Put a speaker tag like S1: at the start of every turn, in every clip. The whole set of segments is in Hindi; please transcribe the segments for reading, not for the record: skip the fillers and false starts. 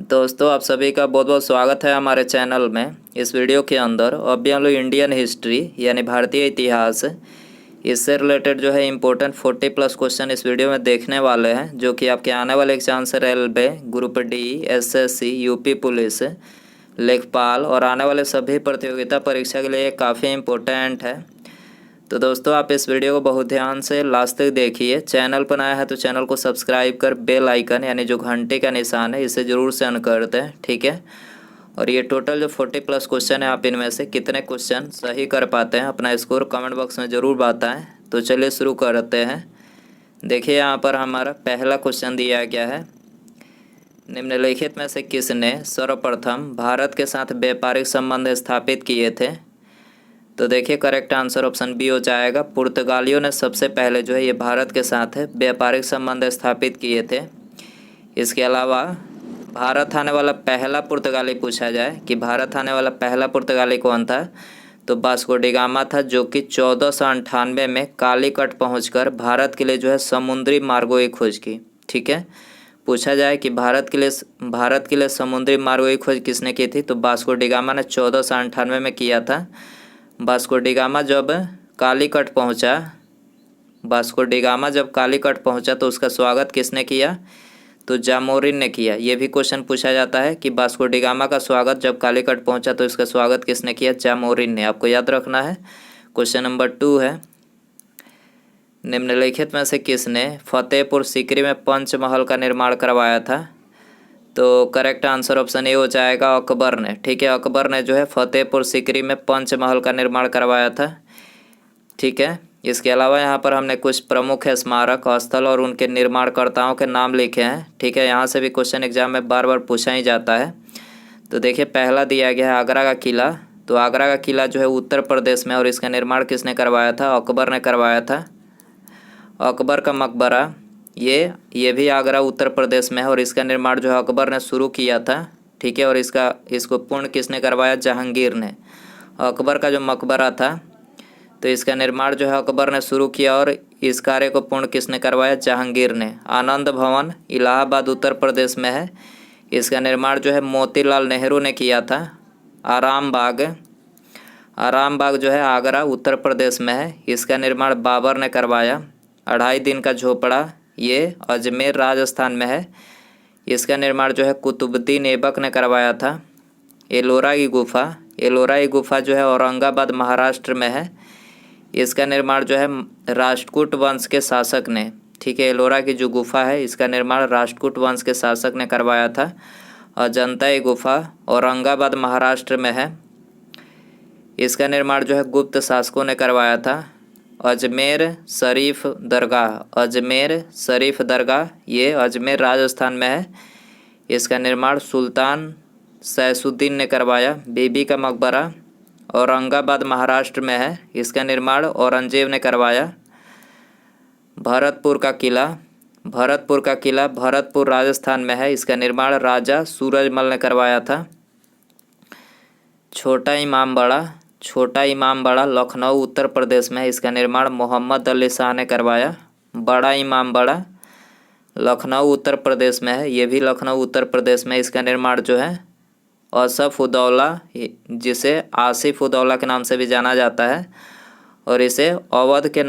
S1: दोस्तों आप सभी का बहुत बहुत स्वागत है हमारे चैनल में। इस वीडियो के अंदर अभी हम लोग इंडियन हिस्ट्री यानी भारतीय इतिहास इससे रिलेटेड जो है इम्पोर्टेंट 40+ क्वेश्चन इस वीडियो में देखने वाले हैं, जो कि आपके आने वाले एग्जाम से railway, group D, SSC, UP police, लेखपाल और आने वाले सभी प्रतियोगिता परीक्षा के लिए काफ़ी इम्पोर्टेंट है। तो दोस्तों आप इस वीडियो को बहुत ध्यान से लास्ट तक देखिए। चैनल पर नया है तो चैनल को सब्सक्राइब कर बेल आइकन यानी जो घंटे का निशान है इसे ज़रूर से ऑन कर दें, ठीक है। और ये टोटल जो 40+ क्वेश्चन है, आप इनमें से कितने क्वेश्चन सही कर पाते हैं अपना स्कोर कमेंट बॉक्स में ज़रूर बताएं। तो चलिए शुरू करते हैं। देखिए यहाँ पर हमारा पहला क्वेश्चन दिया गया है, निम्नलिखित में से किसने सर्वप्रथम भारत के साथ व्यापारिक संबंध स्थापित किए थे। तो देखिए करेक्ट आंसर ऑप्शन बी हो जाएगा। पुर्तगालियों ने सबसे पहले जो है ये भारत के साथ व्यापारिक संबंध स्थापित किए थे। इसके अलावा भारत आने वाला पहला पुर्तगाली पूछा जाए कि भारत आने वाला पहला पुर्तगाली कौन था, तो वास्को डी गामा था, जो कि 1498 में कालीकट पहुंचकर भारत के लिए जो है समुद्री मार्गों की खोज की। ठीक है, पूछा जाए कि भारत के लिए समुद्री मार्गों की खोज किसने की थी, तो वास्को डी गामा ने 1498 में किया था। वास्को डी गामा जब कालीकट पहुंचा तो उसका स्वागत किसने किया, तो जामोरिन ने किया। ये भी क्वेश्चन पूछा जाता है कि वास्को डी गामा का स्वागत जब कालीकट पहुंचा तो इसका स्वागत किसने किया, जामोरिन ने। आपको याद रखना है। क्वेश्चन नंबर 2 है, निम्नलिखित में से किसने फतेहपुर सीकरी में पंचमहल का निर्माण करवाया था। तो करेक्ट आंसर ऑप्शन ए हो जाएगा, अकबर ने। ठीक है, अकबर ने जो है फतेहपुर सीकरी में पंचमहल का निर्माण करवाया था। ठीक है, इसके अलावा यहाँ पर हमने कुछ प्रमुख स्मारक स्थल और उनके निर्माणकर्ताओं के नाम लिखे हैं। ठीक है, यहाँ से भी क्वेश्चन एग्जाम में बार बार पूछा ही जाता है। तो देखिए पहला दिया गया है आगरा का किला। तो आगरा का किला जो है उत्तर प्रदेश में, और इसका निर्माण किसने करवाया था, अकबर ने करवाया था। अकबर का मकबरा ये भी आगरा उत्तर प्रदेश में है, और इसका निर्माण जो है अकबर ने शुरू किया था। ठीक है, और इसको पूर्ण किसने करवाया, जहांगीर ने। अकबर का जो मकबरा था तो इसका निर्माण जो है अकबर ने शुरू किया, और इस कार्य को पूर्ण किसने करवाया, जहांगीर ने। आनंद भवन इलाहाबाद उत्तर प्रदेश में है, इसका निर्माण जो है मोतीलाल नेहरू ने किया था। आराम बाग जो है आगरा उत्तर प्रदेश में है, इसका निर्माण बाबर ने करवाया। 2.5 दिन का झोपड़ा ये अजमेर राजस्थान में है, इसका निर्माण जो है कुतुबुद्दीन ऐबक ने करवाया था। एलोरा की गुफा जो है औरंगाबाद महाराष्ट्र में है, इसका निर्माण जो है राष्ट्रकूट वंश के शासक ने। ठीक है, एलोरा की जो गुफा है इसका निर्माण राष्ट्रकूट वंश के शासक ने करवाया था। अजंता की गुफा औरंगाबाद महाराष्ट्र में है, इसका निर्माण जो है गुप्त शासकों ने करवाया था। अजमेर शरीफ दरगाह ये अजमेर राजस्थान में है, इसका निर्माण सुल्तान सैफुद्दीन ने करवाया। बीबी का मकबरा औरंगाबाद महाराष्ट्र में है, इसका निर्माण औरंगजेब ने करवाया। भरतपुर का किला भरतपुर राजस्थान में है, इसका निर्माण राजा सूरजमल ने करवाया था। छोटा इमामबाड़ा लखनऊ उत्तर प्रदेश में है, इसका निर्माण मोहम्मद अली शाह ने करवाया। बड़ा इमामबाड़ा लखनऊ उत्तर प्रदेश में है, ये भी लखनऊ उत्तर प्रदेश में, इसका निर्माण जो है असफ उदौला, जिसे आसिफ उदौला के नाम से भी जाना जाता है, और इसे अवध के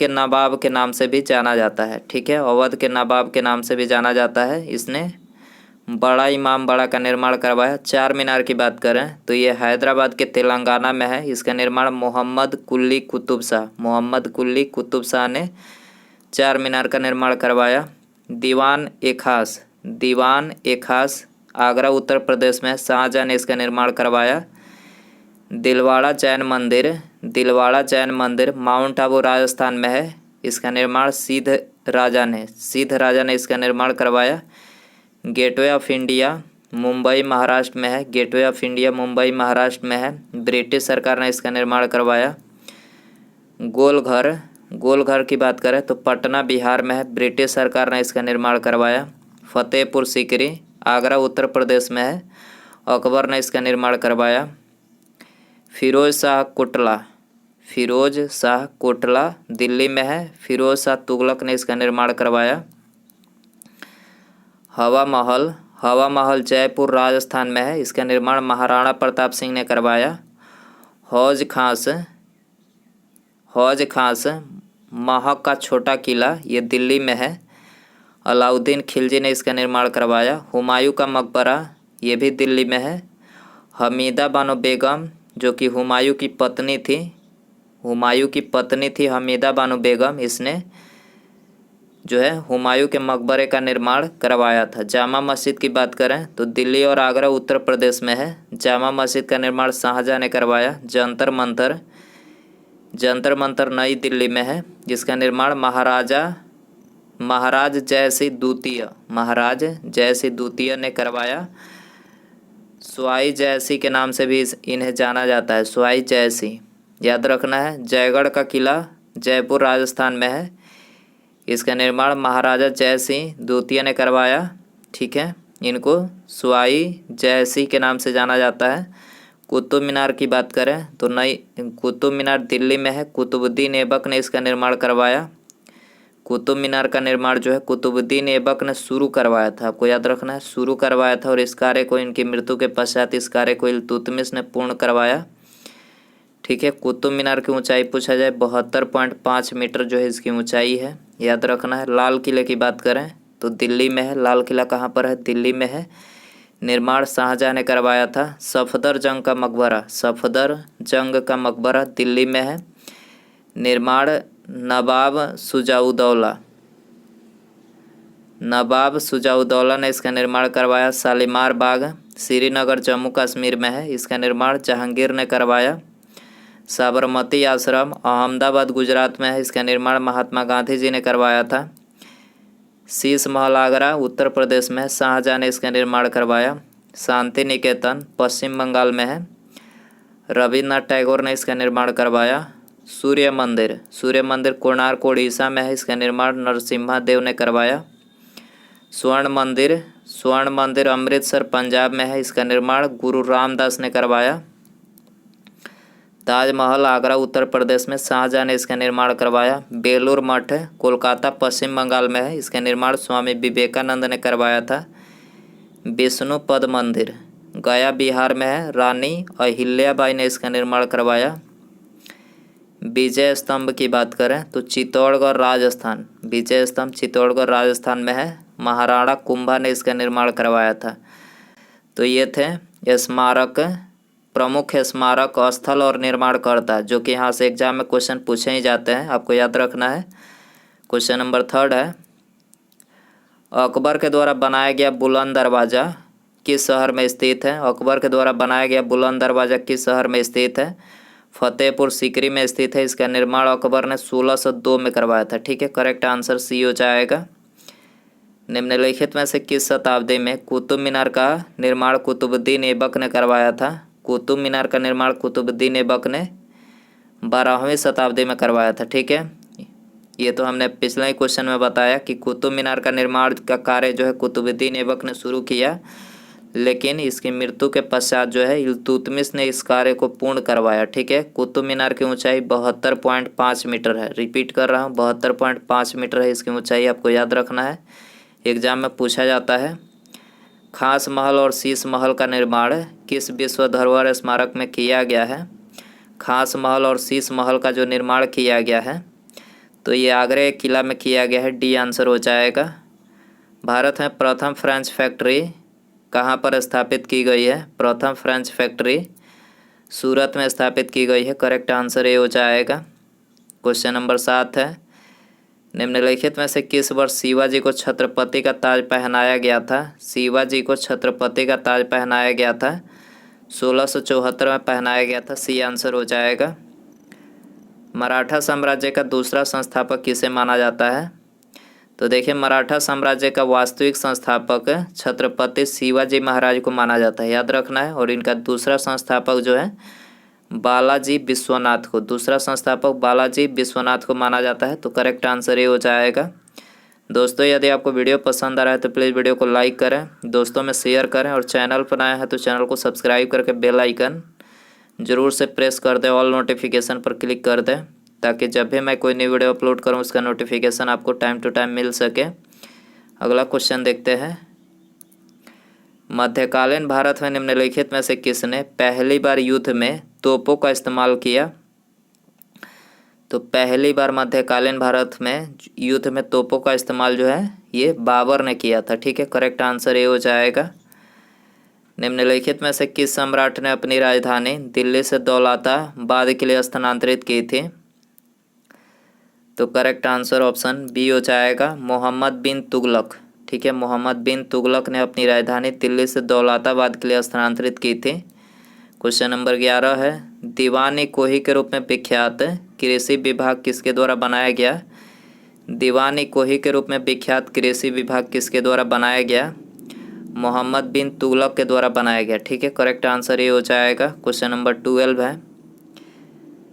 S1: नवाब के नाम से भी जाना जाता है। ठीक है, अवध के नवाब के नाम से भी जाना जाता है। इसने बड़ा इमामबाड़ा का निर्माण करवाया। 4 मीनार की बात करें तो ये हैदराबाद के तेलंगाना में है, इसका निर्माण मोहम्मद कुली कुतुब शाह ने 4 मीनार का निर्माण करवाया। दीवान ए खास आगरा उत्तर प्रदेश में शाहजहाँ ने इसका निर्माण करवाया। दिलवाड़ा जैन मंदिर माउंट आबू राजस्थान में है, इसका निर्माण सिद्ध राजा ने इसका निर्माण करवाया। Gateway of India Mumbai Maharashtra में है, ब्रिटिश सरकार ने इसका निर्माण करवाया। गोलघर की बात करें तो पटना बिहार में है, ब्रिटिश सरकार ने इसका निर्माण करवाया। फतेहपुर सीकरी आगरा उत्तर प्रदेश में है, अकबर ने इसका निर्माण करवाया। फिरोज शाह कोटला दिल्ली में है, फिरोज शाह तुगलक ने इसका निर्माण करवाया। हवा हवा महल जयपुर राजस्थान में है, इसका निर्माण महाराणा प्रताप सिंह ने करवाया। हौज खास महक का छोटा किला, ये दिल्ली में है। अलाउद्दीन खिलजी ने इसका निर्माण करवाया। हुमायूं का मकबरा, ये भी दिल्ली में है। हमीदा बानो बेगम, जो कि हुमायूं की पत्नी थी हमीदा बानो बेगम, इसने जो है हुमायूं के मकबरे का निर्माण करवाया था। जामा मस्जिद की बात करें तो दिल्ली और आगरा उत्तर प्रदेश में है। जामा मस्जिद का निर्माण शाहजहां ने करवाया। जंतर मंतर नई दिल्ली में है, जिसका निर्माण महाराज जयसिंह द्वितीय ने करवाया। स्वाई जयसिंह के नाम से भी इन्हें जाना जाता है, स्वाई जयसिंह, याद रखना है। जयगढ़ का किला जयपुर राजस्थान में है, इसका निर्माण महाराजा जयसिंह द्वितीय ने करवाया। ठीक है, इनको स्वाई जयसिंह के नाम से जाना जाता है। कुतुब मीनार की बात करें तो नई कुतुब मीनार दिल्ली में है। कुतुबुद्दीन ऐबक ने इसका निर्माण करवाया। कुतुब मीनार का निर्माण जो है कुतुबुद्दीन ऐबक ने शुरू करवाया था, आपको याद रखना है, शुरू करवाया था। और इस कार्य को इनकी मृत्यु के पश्चात इस कार्य को इल्तुतमिश ने पूर्ण करवाया। ठीक है, कुतुब मीनार की ऊंचाई पूछा जाए 72.5 मीटर जो है इसकी ऊंचाई है, याद रखना है। लाल किले की बात करें तो दिल्ली में है। लाल किला कहाँ पर है? दिल्ली में है। निर्माण शाहजहां ने करवाया था। सफदर जंग का मकबरा दिल्ली में है। निर्माण नवाब सुजाउद्दौला ने इसका निर्माण करवाया। शालीमार बाग श्रीनगर जम्मू कश्मीर में है, इसका निर्माण जहांगीर ने करवाया। साबरमती आश्रम अहमदाबाद गुजरात में है, इसका निर्माण महात्मा गांधी जी ने करवाया था। शीश महल आगरा उत्तर प्रदेश में है, शाहजहां ने इसका निर्माण करवाया। शांति निकेतन पश्चिम बंगाल में है, रविन्द्रनाथ टैगोर ने इसका निर्माण करवाया। सूर्य मंदिर कोणार्क उड़ीसा में है, इसका निर्माण नरसिम्हा देव ने करवाया। स्वर्ण मंदिर अमृतसर पंजाब में है, इसका निर्माण गुरु रामदास ने करवाया। ताजमहल आगरा उत्तर प्रदेश में, शाहजहां ने इसका निर्माण करवाया। बेलूर मठ कोलकाता पश्चिम बंगाल में है, इसका निर्माण स्वामी विवेकानंद ने करवाया था। विष्णुपद मंदिर गया बिहार में है, रानी अहिल्याबाई ने इसका निर्माण करवाया। विजय स्तंभ की बात करें तो चित्तौड़गढ़ राजस्थान में है, महाराणा कुंभा ने इसका निर्माण करवाया था। तो ये थे प्रमुख स्मारक स्थल और निर्माणकर्ता, जो कि यहाँ से एग्जाम में क्वेश्चन पूछे ही जाते हैं, आपको याद रखना है। क्वेश्चन नंबर 3 है, अकबर के द्वारा बनाया गया बुलंद दरवाज़ा किस शहर में स्थित है? अकबर के द्वारा बनाया गया बुलंद दरवाज़ा किस शहर में स्थित है? फतेहपुर सीकरी में स्थित है। इसका निर्माण अकबर ने 1602 में करवाया था। ठीक है, करेक्ट आंसर सी हो जाएगा। निम्नलिखित में से किस शताब्दी में कुतुब मीनार का निर्माण कुतुबुद्दीन ऐबक ने करवाया था? कुतुब मीनार का निर्माण कुतुबुद्दीन ऐबक ने 12वीं शताब्दी में करवाया था। ठीक है, ये तो हमने पिछले ही क्वेश्चन में बताया कि कुतुब मीनार का निर्माण का कार्य जो है कुतुबुद्दीन ऐबक ने शुरू किया, लेकिन इसकी मृत्यु के पश्चात जो है इल्तुतमिश ने इस कार्य को पूर्ण करवाया। ठीक है, कुतुब मीनार की ऊंचाई 72.5 मीटर है। रिपीट कर रहा हूँ, 72.5 मीटर है इसकी ऊंचाई, आपको याद रखना है, एग्जाम में पूछा जाता है। खास महल और शीश महल का निर्माण किस विश्व धरोहर स्मारक में किया गया है? खास महल और शीश महल का जो निर्माण किया गया है तो ये आगरा किला में किया गया है, डी आंसर हो जाएगा। भारत में प्रथम फ्रेंच फैक्ट्री कहाँ पर स्थापित की गई है? प्रथम फ्रेंच फैक्ट्री सूरत में स्थापित की गई है, करेक्ट आंसर ए हो जाएगा। क्वेश्चन नंबर 7 है, निम्नलिखित में से किस वर्ष शिवाजी को छत्रपति का ताज पहनाया गया था? शिवाजी को छत्रपति का ताज पहनाया गया था 1674 में पहनाया गया था, सी आंसर हो जाएगा। मराठा साम्राज्य का दूसरा संस्थापक किसे माना जाता है? तो देखिए, मराठा साम्राज्य का वास्तविक संस्थापक छत्रपति शिवाजी महाराज को माना जाता है, याद रखना है। और इनका दूसरा संस्थापक जो है बालाजी विश्वनाथ को माना जाता है, तो करेक्ट आंसर ये हो जाएगा। दोस्तों, यदि आपको वीडियो पसंद आ रहा है तो प्लीज़ वीडियो को लाइक करें, दोस्तों में शेयर करें, और चैनल पर आए हैं तो चैनल को सब्सक्राइब करके बेल आइकन ज़रूर से प्रेस कर दें, ऑल नोटिफिकेशन पर क्लिक कर दें, ताकि जब भी मैं कोई न्यू वीडियो अपलोड करूं उसका नोटिफिकेशन आपको टाइम टू टाइम मिल सके। अगला क्वेश्चन देखते हैं, मध्यकालीन भारत में निम्नलिखित में से किसने पहली बार युद्ध में तोपों का इस्तेमाल किया? तो पहली बार मध्यकालीन भारत में युद्ध में तोपों का इस्तेमाल जो है ये बाबर ने किया था। ठीक है, करेक्ट आंसर ये हो जाएगा। निम्नलिखित में से किस सम्राट ने अपनी राजधानी दिल्ली से दौलताबाद के लिए स्थानांतरित की थी? तो करेक्ट आंसर ऑप्शन बी हो जाएगा, मोहम्मद बिन तुगलक। ठीक है, मोहम्मद बिन तुगलक ने अपनी राजधानी दिल्ली से दौलताबाद के लिए स्थानांतरित की थी। क्वेश्चन नंबर 11 है, दीवान-ए कोही के रूप में विख्यात कृषि विभाग किसके द्वारा बनाया गया? दीवान-ए कोही के रूप में विख्यात कृषि विभाग किसके द्वारा बनाया गया? मोहम्मद बिन तुगलक के द्वारा बनाया गया। ठीक है, करेक्ट आंसर ये हो जाएगा। क्वेश्चन नंबर 12 है,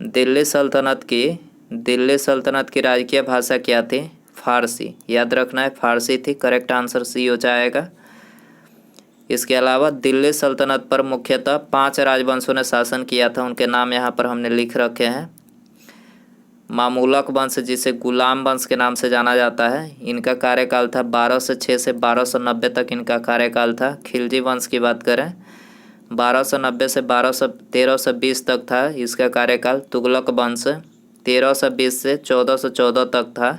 S1: दिल्ली सल्तनत की राजकीय भाषा क्या थी? फारसी। याद रखना है, फारसी थी। करेक्ट आंसर सी हो जाएगा। इसके अलावा दिल्ली सल्तनत पर मुख्यतः 5 राजवंशों ने शासन किया था। उनके नाम यहाँ पर हमने लिख रखे हैं। मामूलक वंश, जिसे गुलाम वंश के नाम से जाना जाता है, इनका कार्यकाल था 1206 से 1290 तक इनका कार्यकाल था। खिलजी वंश की बात करें 1290 से 1320 तक था इसका कार्यकाल। तुगलक वंश 1320 से 1414 तक था।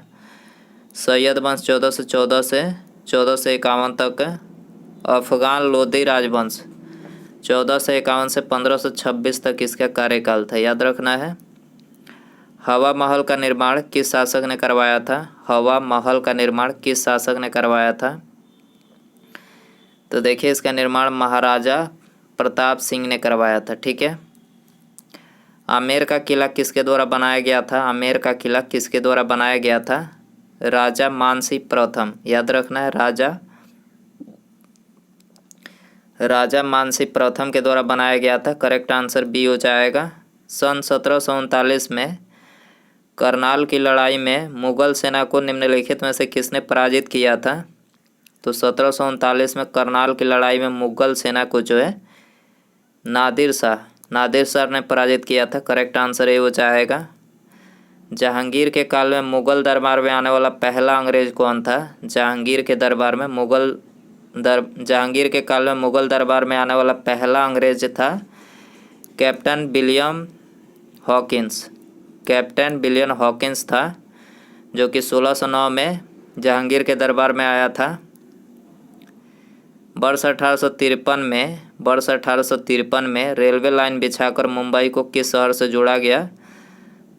S1: सैयद वंश 1414 से 1451 तक। अफगान लोधी राजवंश 1451 से 1526 तक इसका कार्यकाल था। याद रखना है। हवा महल का निर्माण किस शासक ने करवाया था? हवा महल का निर्माण किस शासक ने करवाया था? तो देखिए, इसका निर्माण महाराजा प्रताप सिंह ने करवाया था। ठीक है। आमेर का किला किसके द्वारा बनाया गया था? आमेर का किला किसके द्वारा बनाया गया था? राजा मानसी प्रथम। याद रखना है, राजा मानसी प्रथम के द्वारा बनाया गया था। करेक्ट आंसर बी हो जाएगा। सन 1739 में करनाल की लड़ाई में मुगल सेना को निम्नलिखित में से किसने पराजित किया था? तो 1739 में करनाल की लड़ाई में मुगल सेना को जो है नादिर शाह ने पराजित किया था। करेक्ट आंसर ये हो जाएगा। जहांगीर के काल में मुगल दरबार में आने वाला पहला अंग्रेज कौन था? जहांगीर के काल में मुगल दरबार में आने वाला पहला अंग्रेज था कैप्टन विलियम हॉकिंस था, जो कि 1609 में जहांगीर के दरबार में आया था। वर्ष 1853 में रेलवे लाइन बिछाकर मुंबई को किस शहर से जोड़ा गया?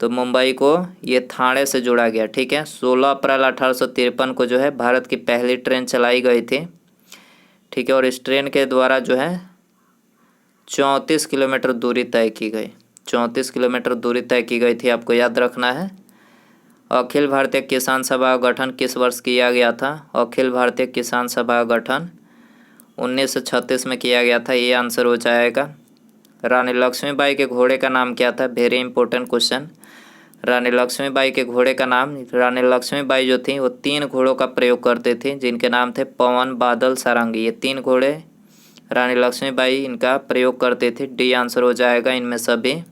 S1: तो मुंबई को ये ठाणे से जोड़ा गया। ठीक है। 16 अप्रैल 1853 को जो है भारत की पहली ट्रेन चलाई गई थी। ठीक है। और इस ट्रेन के द्वारा जो है 34 किलोमीटर दूरी तय की गई। 34 किलोमीटर दूरी तय की गई थी, आपको याद रखना है। अखिल भारतीय किसान सभा का गठन किस वर्ष किया गया था? अखिल भारतीय किसान सभा का गठन 1936 में किया गया था। ये आंसर हो जाएगा। रानी लक्ष्मीबाई के घोड़े का नाम क्या था? Very important question. Rani Lakshmibai के घोड़े का नाम, रानी लक्ष्मीबाई जो थी वो 3 घोड़ों का प्रयोग करते थे, जिनके नाम थे पवन, बादल, सारंगी। ये 3 घोड़े रानी लक्ष्मीबाई इनका प्रयोग करते थे। डी आंसर हो जाएगा इनमें सभी।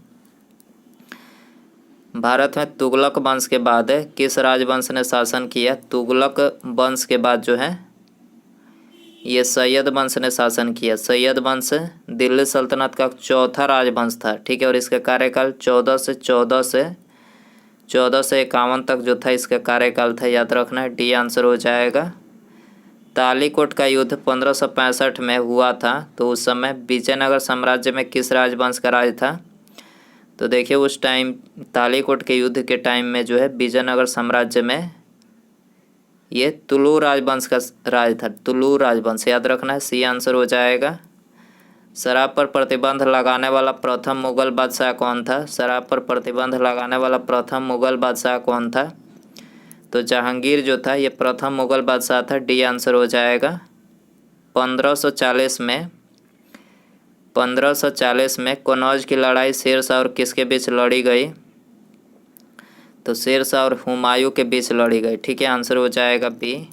S1: भारत में तुगलक वंश के बाद किस राजवंश ने शासन किया? तुगलक वंश के बाद जो है ये सैयद वंश ने शासन किया। सैयद वंश दिल्ली सल्तनत का चौथा राजवंश था। ठीक है। और इसका कार्यकाल 14 से 51 तक जो था इसका कार्यकाल था। याद रखना है। डी आंसर हो जाएगा। तालीकोट का युद्ध 1565 में हुआ था, तो उस समय विजयनगर साम्राज्य में किस राजवंश का राज था? तो देखिए, उस टाइम तालीकोट के युद्ध के टाइम में जो है विजयनगर साम्राज्य में ये तुलू राजवंश का राज था। तुलू राजवंश। याद रखना है। सी आंसर हो जाएगा। शराब पर प्रतिबंध लगाने वाला प्रथम मुगल बादशाह कौन था? शराब पर प्रतिबंध लगाने वाला प्रथम मुगल बादशाह कौन था? तो जहांगीर जो था ये प्रथम मुगल बादशाह था। डी आंसर हो जाएगा। 1540 में कनौज की लड़ाई शेरशाह और किसके बीच लड़ी गई? तो शेरशाह और हुमायूं के बीच लड़ी गई। ठीक है। आंसर हो जाएगा बी।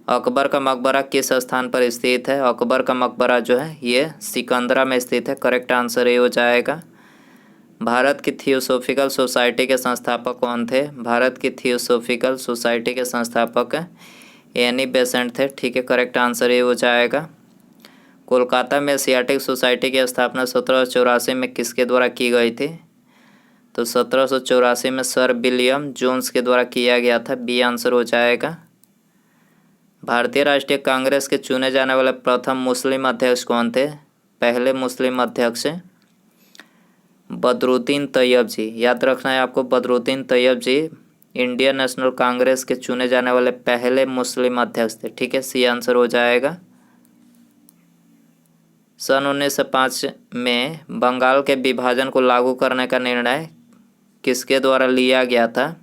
S1: अकबर का मकबरा किस स्थान पर स्थित है? अकबर का मकबरा जो है ये सिकंदरा में स्थित है। करेक्ट आंसर ये हो जाएगा। भारत की थियोसॉफिकल सोसाइटी के संस्थापक कौन थे? भारत की थियोसॉफिकल सोसाइटी के संस्थापक एनी बेसेंट थे। ठीक है। करेक्ट आंसर ये हो जाएगा। कोलकाता में एशियाटिक सोसाइटी की स्थापना 1784 में किसके द्वारा की गई थी? तो 1784 में सर विलियम जोन्स के द्वारा किया गया था। बी आंसर हो जाएगा। भारतीय राष्ट्रीय कांग्रेस के चुने जाने वाले प्रथम मुस्लिम अध्यक्ष कौन थे? पहले मुस्लिम अध्यक्ष बदरुद्दीन तैयब जी। याद रखना है आपको, बदरुद्दीन तैयब जी इंडियन नेशनल कांग्रेस के चुने जाने वाले पहले मुस्लिम अध्यक्ष थे। ठीक है, सी आंसर हो जाएगा। सन 1905 में बंगाल के विभाजन को लागू करने का निर्णय किसके द्वारा लिया गया था?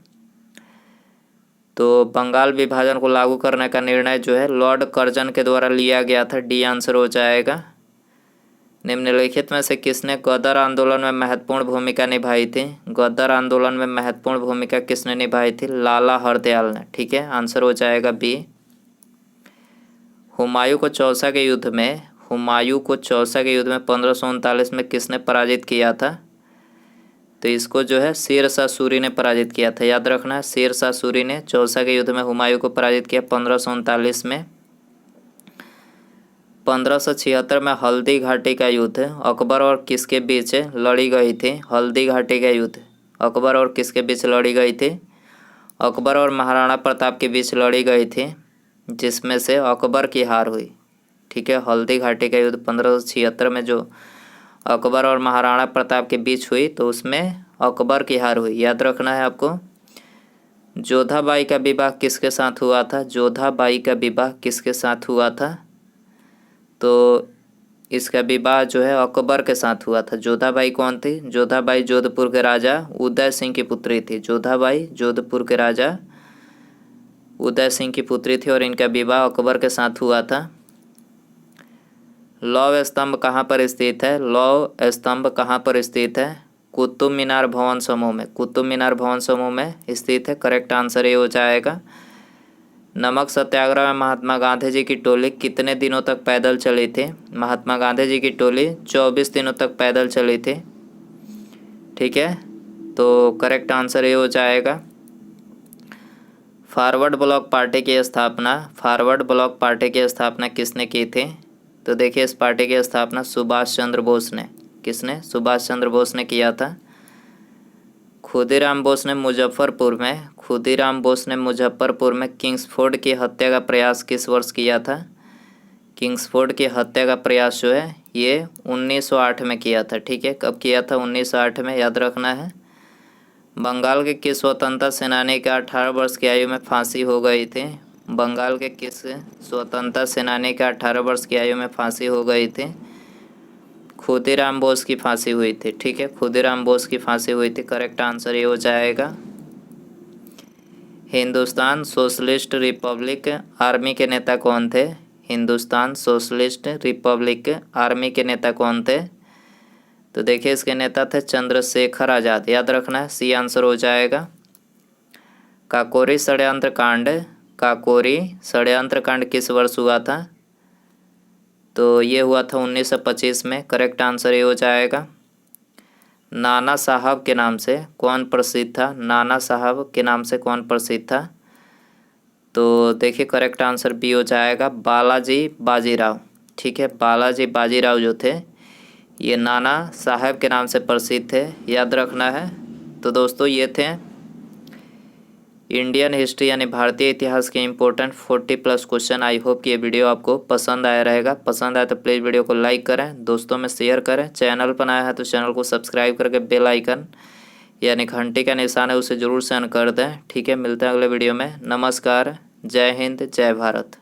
S1: तो बंगाल विभाजन को लागू करने का निर्णय जो है लॉर्ड कर्जन के द्वारा लिया गया था। डी आंसर हो जाएगा। निम्नलिखित में से किसने गदर आंदोलन में महत्वपूर्ण भूमिका निभाई थी? गदर आंदोलन में महत्वपूर्ण भूमिका किसने निभाई थी? लाला हरदयाल ने। ठीक है, आंसर हो जाएगा बी। हुमायूं को चौसा के युद्ध में 1539 में किसने पराजित किया था? तो इसको जो है शेर शाह सूरी ने पराजित किया था। याद रखना है, शेर शाह सूरी ने चौसा के युद्ध में हुमायूं को पराजित किया 1539 में। 1576 में हल्दी घाटी का युद्ध अकबर और किसके बीच लड़ी गई थी? हल्दी घाटी का युद्ध अकबर और किसके बीच लड़ी गई थी? अकबर और महाराणा प्रताप के बीच लड़ी गई थी, जिसमें से अकबर की हार हुई। ठीक है, हल्दी घाटी का युद्ध 1576 में जो अकबर और महाराणा प्रताप के बीच हुई तो उसमें अकबर की हार हुई। याद रखना है आपको। जोधाबाई का विवाह किसके साथ हुआ था? जोधाबाई का विवाह किसके साथ हुआ था? तो इसका विवाह जो है अकबर के साथ हुआ था। जोधाबाई कौन थी? जोधाबाई जोधपुर के राजा उदय सिंह की पुत्री थी। जोधाबाई जोधपुर के राजा उदय सिंह की पुत्री थी और इनका विवाह अकबर के साथ हुआ था। लौह स्तंभ कहाँ पर स्थित है? लौह स्तंभ कहाँ पर स्थित है? कुतुब मीनार भवन समूह में। कुतुब मीनार भवन समूह में स्थित है। करेक्ट आंसर ये हो जाएगा। नमक सत्याग्रह में महात्मा गांधी जी की टोली कितने दिनों तक पैदल चली थी? महात्मा गांधी जी की टोली 24 दिनों तक पैदल चली थी। ठीक है, तो करेक्ट आंसर ये हो जाएगा। फॉरवर्ड ब्लॉक पार्टी की स्थापना किसने की थी? तो देखिए, इस पार्टी की स्थापना सुभाष चंद्र बोस ने। किसने? सुभाष चंद्र बोस ने किया था। खुदीराम बोस ने मुजफ्फरपुर में किंग्सफोर्ड की हत्या का प्रयास किस वर्ष किया था? किंग्सफोर्ड की हत्या का प्रयास जो है ये 1908 में किया था। ठीक है, कब किया था? 1908 में। याद रखना है। बंगाल के किस स्वतंत्रता सेनानी का 18 वर्ष की आयु में फांसी हो गई थी? बंगाल के किस स्वतंत्रता सेनानी का 18 वर्ष की आयु में फांसी हो गई थी? खुदीराम बोस की फांसी हुई थी। ठीक है, खुदीराम बोस की फांसी हुई थी। करेक्ट आंसर ये हो जाएगा। हिंदुस्तान सोशलिस्ट रिपब्लिक आर्मी के नेता कौन थे? हिंदुस्तान सोशलिस्ट रिपब्लिक आर्मी के नेता कौन थे? तो देखिए, इसके नेता थे चंद्रशेखर आज़ाद। याद रखना है, सी आंसर हो जाएगा। काकोरी षड्यंत्र कांड किस वर्ष हुआ था? तो ये हुआ था 1925 में। करेक्ट आंसर ये हो जाएगा। नाना साहब के नाम से कौन प्रसिद्ध था? नाना साहब के नाम से कौन प्रसिद्ध था? तो देखिए, करेक्ट आंसर बी हो जाएगा, बालाजी बाजीराव। ठीक है, बालाजी बाजीराव जो थे ये नाना साहब के नाम से प्रसिद्ध थे। याद रखना है। तो दोस्तों, ये थे इंडियन हिस्ट्री यानी भारतीय इतिहास के इम्पोर्टेंट 40+ क्वेश्चन। आई होप कि ये वीडियो आपको पसंद आया रहेगा। पसंद आया तो प्लीज़ वीडियो को लाइक करें, दोस्तों में शेयर करें। चैनल पर आया है तो चैनल को सब्सक्राइब करके बेल आइकन यानी घंटी का निशान है उसे ज़रूर से ऑन कर दें। ठीक है, मिलते हैं अगले वीडियो में। नमस्कार, जय हिंद, जय भारत।